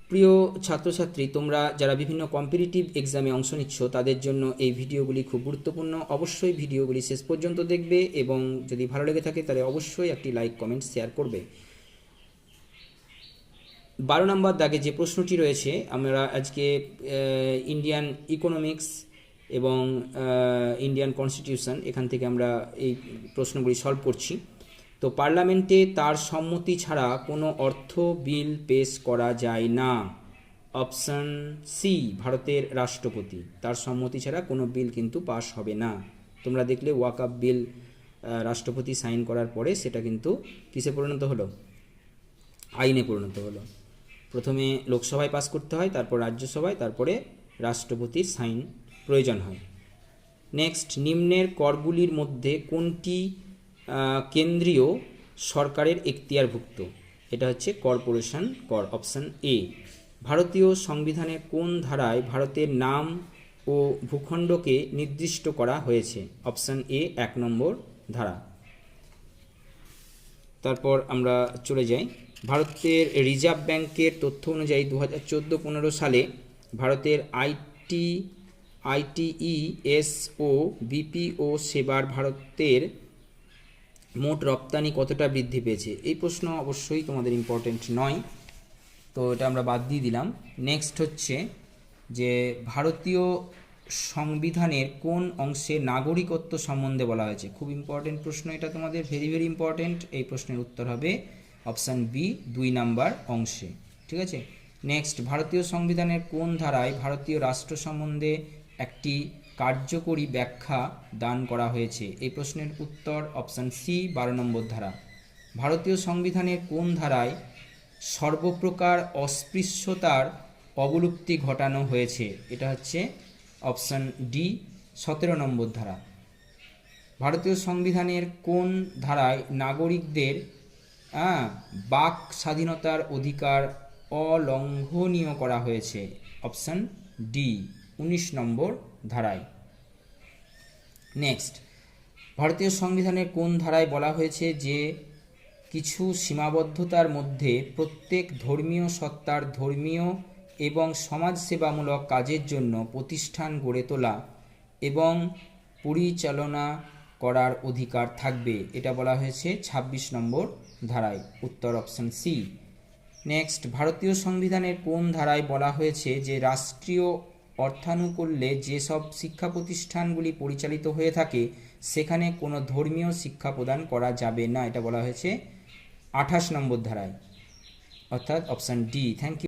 প্রিয় ছাত্রছাত্রী, তোমরা যারা বিভিন্ন কম্পিটিটিভ এক্সামে অংশ নিচ্ছ তাদের জন্য এই ভিডিওগুলি খুব গুরুত্বপূর্ণ। অবশ্যই ভিডিওগুলি শেষ পর্যন্ত দেখবে এবং যদি ভালো লেগে থাকে তাহলে অবশ্যই একটি লাইক, কমেন্ট, শেয়ার করবে। 12 নম্বর দাগে যে প্রশ্নটি রয়েছে, আমরা আজকে ইন্ডিয়ান ইকোনমিক্স এবং ইন্ডিয়ান কনস্টিটিউশন, এখান থেকে আমরা এই প্রশ্নগুলি সলভ করছি। তো পার্লামেন্টে তার সম্মতি ছাড়া কোনো অর্থ বিল পেশ করা যায় না। অপশন সি, ভারতের রাষ্ট্রপতি, তার সম্মতি ছাড়া কোনো বিল কিন্তু পাস হবে না। তোমরা দেখলে ওয়াকআপ বিল রাষ্ট্রপতি সাইন করার পরে সেটা কিন্তু কিসে পরিণত হলো? আইনে পরিণত হলো। প্রথমে লোকসভায় পাস করতে হয়, তারপর রাজ্যসভায়, তারপরে রাষ্ট্রপতির সাইন প্রয়োজন হয়। নেক্সট, নিম্নের করগুলির মধ্যে কোনটি কেন্দ্রীয় সরকারের এখতিয়ারভুক্ত? এটা হচ্ছে কর্পোরেশন কর। Option A. ভারতীয় সংবিধানের কোন ধারায় ভারতের নাম ও ভূখণ্ডকে নির্দিষ্ট করা হয়েছে? অপশান এ, 1 নম্বর ধারা। তারপর আমরা চলে যাই, ভারতের রিজার্ভ ব্যাংকের তথ্য অনুযায়ী 2014-15 সালে ভারতের আইটিইএস ও বিপিও সেবার ভারতের মোট রপ্তানি কতটা বৃদ্ধি পেয়েছে? এই প্রশ্ন অবশ্যই তোমাদের ইম্পর্টেন্ট নয়, তো এটা আমরা বাদ দিয়ে দিলাম। নেক্সট হচ্ছে যে ভারতীয় সংবিধানের কোন অংশে নাগরিকত্ব সম্বন্ধে বলা হয়েছে? খুব ইম্পর্টেন্ট প্রশ্ন এটা তোমাদের, ভেরি ভেরি ইম্পর্টেন্ট। এই প্রশ্নের উত্তর হবে অপশান বি, 2 নাম্বার অংশে। ঠিক আছে। নেক্সট, ভারতীয় সংবিধানের কোন ধারায় ভারতীয় রাষ্ট্র সম্বন্ধে একটি কার্যকরী ব্যাখ্যা দান করা হয়েছে? এই প্রশ্নের উত্তর অপশান সি, 12 নম্বর ধারা। ভারতীয় সংবিধানের কোন ধারায় সর্বপ্রকার অস্পৃশ্যতার অবলুপ্তি ঘটানো হয়েছে? এটা হচ্ছে অপশান ডি, 17 নম্বর ধারা। ভারতীয় সংবিধানের কোন ধারায় নাগরিকদের বাক স্বাধীনতার অধিকার অলঙ্ঘনীয় করা হয়েছে? অপশান ডি, 19 নম্বর ধারায়। নেক্সট, ভারতীয় সংবিধানের কোন ধারায় বলা হয়েছে যে কিছু সীমাবদ্ধতার মধ্যে প্রত্যেক ধর্মীয় সত্তার ধর্মীয় এবং সমাজসেবামূলক কাজের জন্য প্রতিষ্ঠান গড়ে তোলা এবং পরিচালনা করার অধিকার থাকবে? এটা বলা হয়েছে 26 নম্বর ধারায়। উত্তর অপশান সি। নেক্সট, ভারতীয় সংবিধানের কোন ধারায় বলা হয়েছে যে রাষ্ট্রীয় অর্থানুকূল্যে যেসব শিক্ষা প্রতিষ্ঠানগুলি পরিচালিত হয়ে থাকে সেখানে কোনো ধর্মীয় শিক্ষা প্রদান করা যাবে না? এটা বলা হয়েছে 28 নম্বর ধারায়, অর্থাৎ অপশান ডি। Thank you.